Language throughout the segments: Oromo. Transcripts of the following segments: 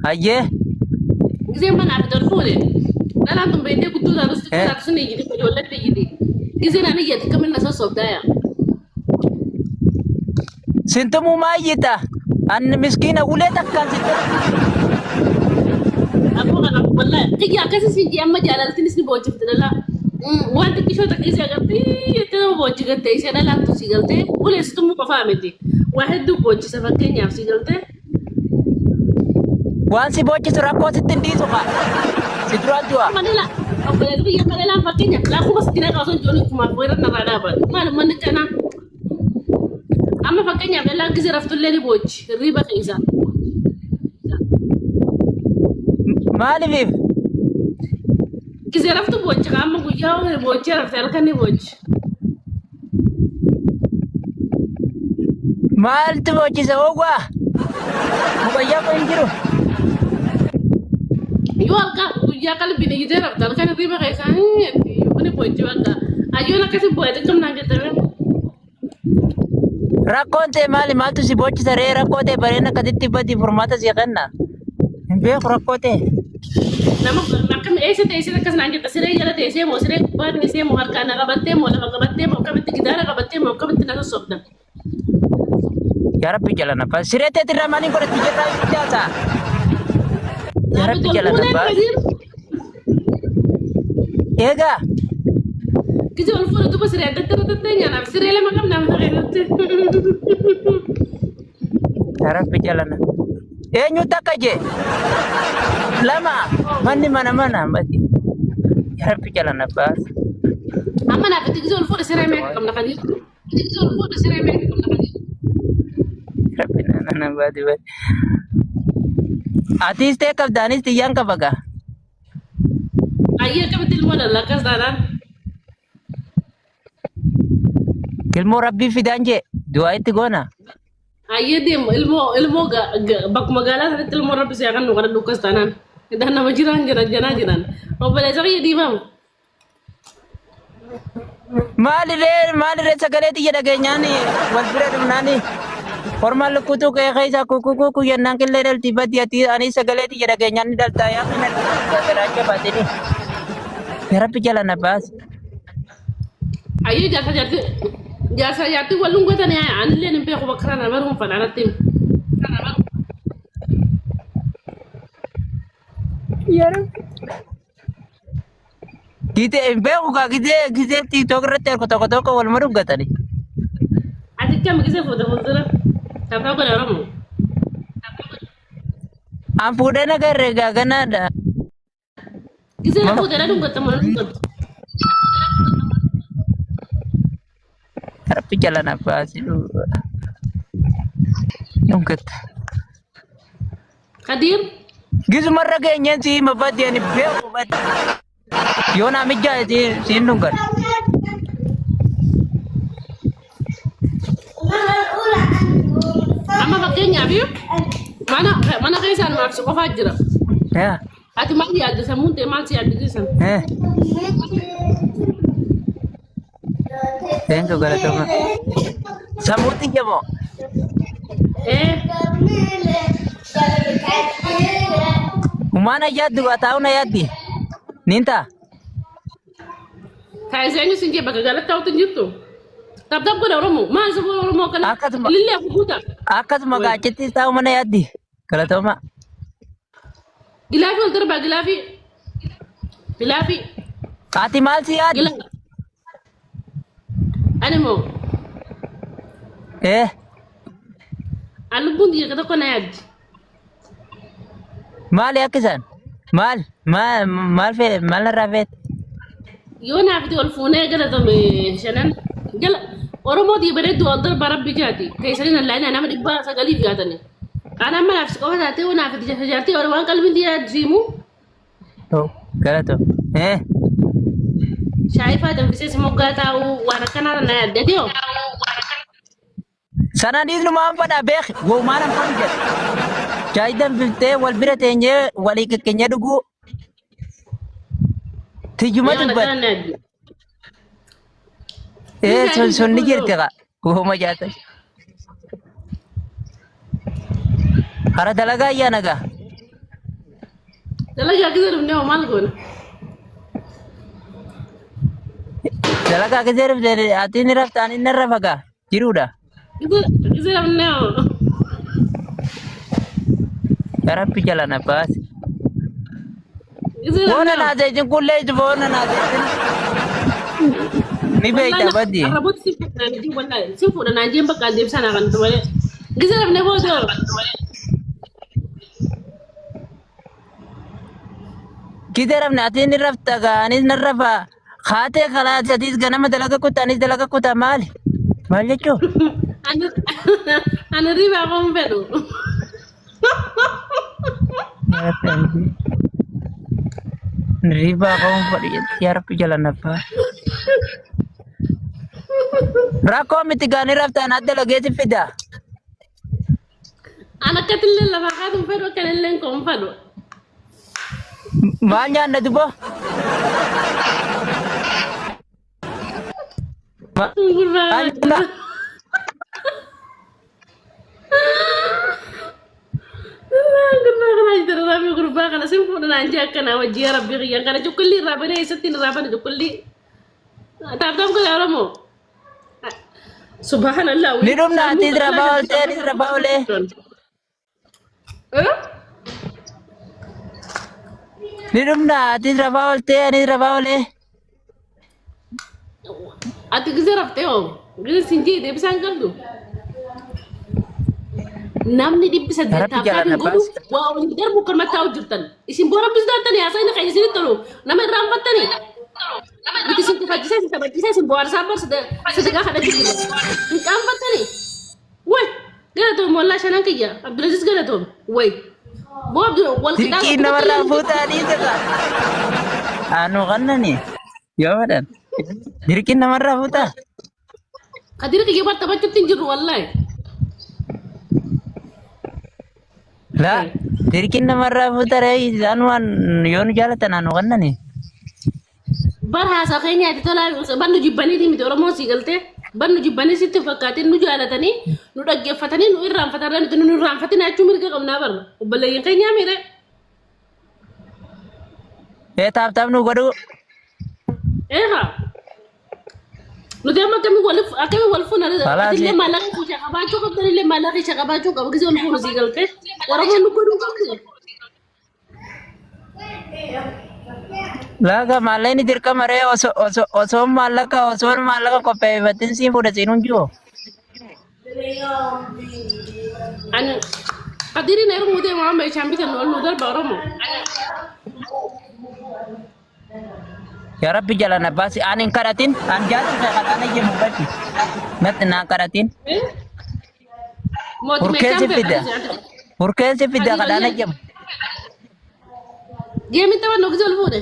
Aye. زي ما نعرف الفولة لا لا أنتم بيدي كنتوا تدرسوا كذا تسني يجي في ولا تيجي زي أنا نيجي كمان ناس صوبدايا Sintomu mayita. An miskina uletak kan sintomu. أقول أنا والله تيجي أكاسي سيجي أما جالس تنسي بوجه لا وانت كيشو تكيسي أقولتي تنا بوجه قلتي سينا لا تسي قلتي ولا ستمو كفامتي واحد دو بوجه سفكين يا سي قلتي Wan si bocah surakot sitindi suka. Sidral jua. mana la أقول لك يا mana la فكين لا أخو بس كنا قاصون جوني كمان بويرة نرادا بل ما من كنا أما فكين يا لا كيسي رفتوا لي بوجه الريبة خيزان Mali viv. كيسي رفتوا بوجه أما قويا بوجه رفتوا لكني بوجه Mal tu bocah sawoga. Mukanya apa injiru? يوالك ويا قلب بيني يدير أفضل كان الريبة خيزان يوني بوجه وقا أيونا كسي بوجه كم نانجتنا Rakonte mali mal tu si bocah sare rakonte barena kaditi badi formata si kanna. Be rakonte. nama makam ese kas nange tasire yala tese mo sire bad ni se mo har kana gabatte mo la gabatte mo kabit gidara gabatte mo kabit na sobda Ya Rabbi jalan apa? Sirete tidak mani kau tiga kali biasa. Ya Rabbi jalan apa? Ega. kijol fo to basire datta nyana sire le makam nam thare Ya Rabbi jalan. Nyuta kaje. Lama. Mandi mana mati. Ya Rabbi jalan apa? amma na fiti kijol fo sire me kam na khadi kijol fo sire me kam na khadi Rabbi nana badi. Atis te kab danis te yang kabaga. ayya kam til mo la kas dara Kilmo Rabbi fidanje. Dua itu gona. ayya dem ilmo ga bak magala til mo rabbi se kan no kada lukas tanan idan na majiran jiran o bale zagi di bam Mali re sagaleti ya daganyani. Wal bira nani. Formal kutu kayak kaisa kuku yang nangkil lerel tiba dia ani sagaleti ya daganyani dal tayang ina sagaraja batini. Ya Rabbi jalan apa? ayya jasa jati walum gota ne an le ne be ko bakrana marum fa na tim Ya Rabbi. Kita embeu kita TikTok reter kota wal marum gata ni. ati kam gise fo da fodra ta fa ko da ramu Ampuda na garega ganada. gise fo da dum gota mo dum Tapi jalan apa sih lu? Nungket. kadir Gizu marra kayaknya sih mabadi ani beu bat. Yona mijja sih nungket. amma bakenya bi mana kaysan ma ko fajira Ya. ati ma ya da samun te ma si ati gisan Tengo gara toma. Samuti jamo. Umana yaddu atauna yaddi. Ninta. kaysan sinje baka galat tawtu jittu tab ko da ramu ma so ramu kala lillahi hukuta Akas magaceti tahu mana yaddi. Kalau toma. gilafi wal darba gilafi Ati mal si yaddi. gilang animo alubun dia kata ko na yad Mal yakisan. Mal rafet. yona afti wal fune gala to me shanan gala oromo di bere do dar barab bijati kaysan la ina nam dibba sagali biatani ana ma nafsi ko hata te wona afti jati or wan kalbi dia jimu Oh, gara to. shaifa da fise mo gata wana kana na yad dio Sana di rumah apa dah bek? Gua mana panjat. Jaidan bilte wal biratenye wali kekenya dugu. Tijuma tu bat. Son nigir tega. Gua mau jatuh. Hara dalaga ya naga. dalaga kita rumne o mal gona dalaga keserif dari atin rafta ani narafaga jiruda kita rumne o Rabbi jalan nafas kita bona na jin kulle bona na ni baita badi rabot sifu na di wallahi sifu na najin baka dem sana kan to wale kita rumne ho do kideraf na atin rafta ga ani narafa khate khala jadid ganama dalaga ko tanis dalaga ko tamal mal jecho ana riba ko mbedo riba ko padi tiar pi jalan apa rako mitigani rafta na dalaga ti fida ana katille la bakatu mbedo kanellen ko mbedo malnya na dubo Gurba. Gurba kana jira rabi gurba kana simpu na anja kana wajia rabbi yang kana jukulli rabane isatin rabane jukulli tab tab ko yaramo subhanallah nirum na ati drabawal te ni drabawle nirum na ati drabawal te ni drabawle ati gizaraf teo gizar sinji de bisan kaldu namni di bisa ditapkan godu wow ngar bukan matau jurtan isim bora bis datan ya saya kayak sini tolo nama rampat tani itu sinti faji saya sim bora sabar sedekah ada gitu rampat tani woi gana tuh molla shanan kaya abdulaziz gana tuh woi bo abdul wal kita Tirki nomor rafuta ni taka anu kanna ni yawadan Tirki nomor rafuta kadir kaya bat tabat tinjur wallahi la Tirki nomor rafuta rai anwan yonu jalatan anu kanna ni barhasa kayaknya itu lah bandu jibani di mito oromo sigalte bandu jibani situ fakatin nu jalatani nu dagge fatani nu irram fataran itu nu ram fatina cumir ka kamna bar ubale yang kayaknya mere tap nu godu ha nu dema kami walfu na adille malaki ku chaka bacho ko dalile malaki chaka bacho ko gizo walfu sigalte oromo nu godu ko laga malai ni dirka mare oso malaka ko pe batin si pura sinun jo an kadiri na rumu de ma mai chambi tan wallu dal boromo ya rabbi jalan basi anin karatin an jatu saya katanya je mubati nat na karatin mo me chambi urkel se pida kadana jam Jemi tawa no gizo walfu de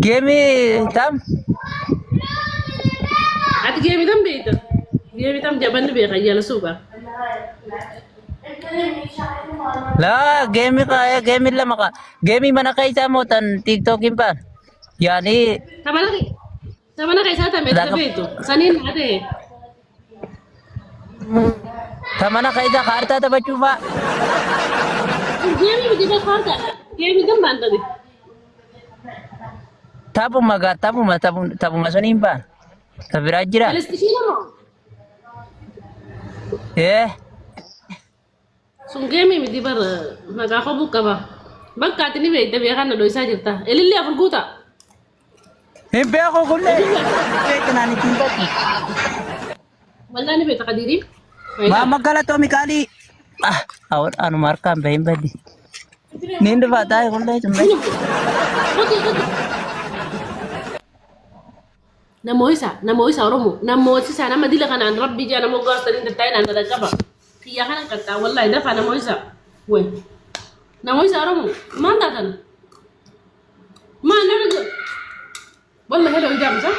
Gemi tam ati gemi tam beita gemi tam jaban be khayala suba la gemi la maka gemi mana kai sa mo tan TikTok impa yani sama na kai sa ta me ta beito sanin ade tamana kai da kharta ta bachu ba gemi bi ba kharta gemi tam banda de tabu masoni impa tabirajira Palestina mo sun gemi mi di bar maga ko buka ba bakka tini be tabi kan do isa jirta elilli afurguta himbe ko kulle be tanani timbati wallahi be takadiri ma magala to mikali awar anu marka be himbadi nindu bata kulle tumbe namoisa oromo namoisa nama dila kana an rabbi jana mo gastarin da tayna da kaba kiya kana kata wallahi dafa namoisa we namoisa oromo man datan ma nadu wallahi do jam sa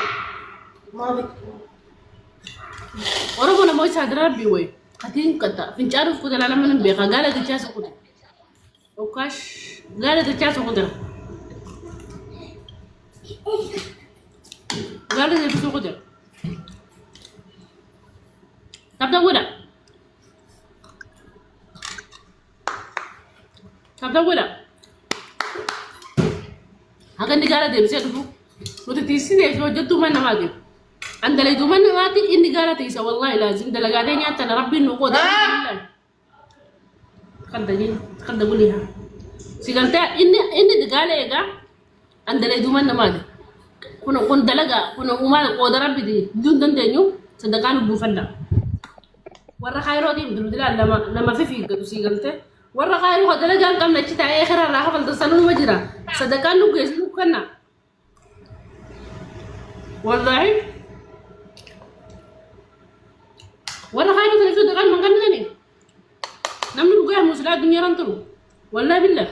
oromo namoisa da rabbi we katin kata fincharu ku da lalaman be ka gala da chasa ku okash gala da chasa ku da gala da chasa ku da tabda wala ولا هكذا نقالة دي بسيطة وتتيسي دي وجدتو من نماذج عند اللي دومان نماذج إني قالة تيسا والله لازم دلقاتين ياتا لربي النقود خد قوليها سيقالتا إني دقالة إيقا عند اللي دومان نماذج كنا دلقا كنا أمال قود ربي دي بدون دندنيو صدقانو بوفندا ورا خيرو دي بدون دلال لما في قدو سيقالتا ورا خيرو دلقا قام نجتا آخر راحة فالتصالون مجرى صدقانو قيسنو كنا والله ورا خيرو تلفو دقان من قلنا ني نمني بقى مسلات دنيا رانترو والله بالله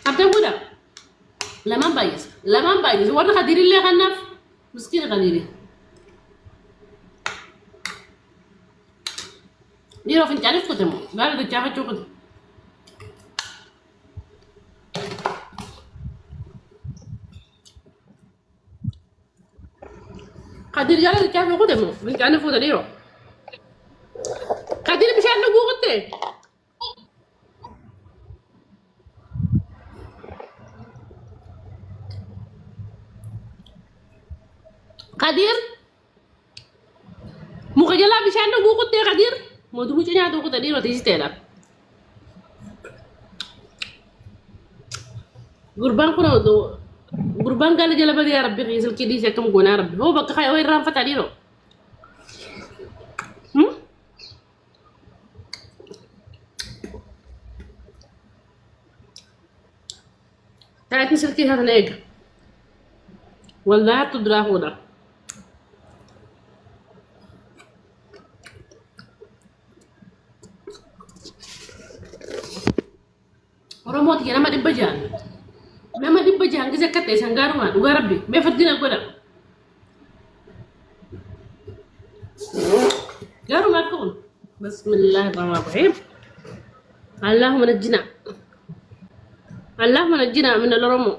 أبدا بودا لما بايز ورا خديري اللي خناف مسكين خديري نيرو فين تعرف كتمو قال ده جاها شو كده خدير قال ده جاها كتمو فين تعرف كده نيرو خدير مش عنده قوته قدير مخجلا بشان نقول قدير ما دمو جنا دو قدير وتيجي تلا قربان كنا دو قربان قال جل بدي يا ربي يسل كدي كم قنا ربي هو بقى خير وين رام فتاديرو تعرف نسلكي هذا نيجا والله تدراه هنا Oromooti nama dhibba jaan gisa akka ta'e san gaaruma dhugaa rabbi mee faddina godha gaaruma akka kun bismillaahi rahmaani rahiim اللهم نجنا من الأرمو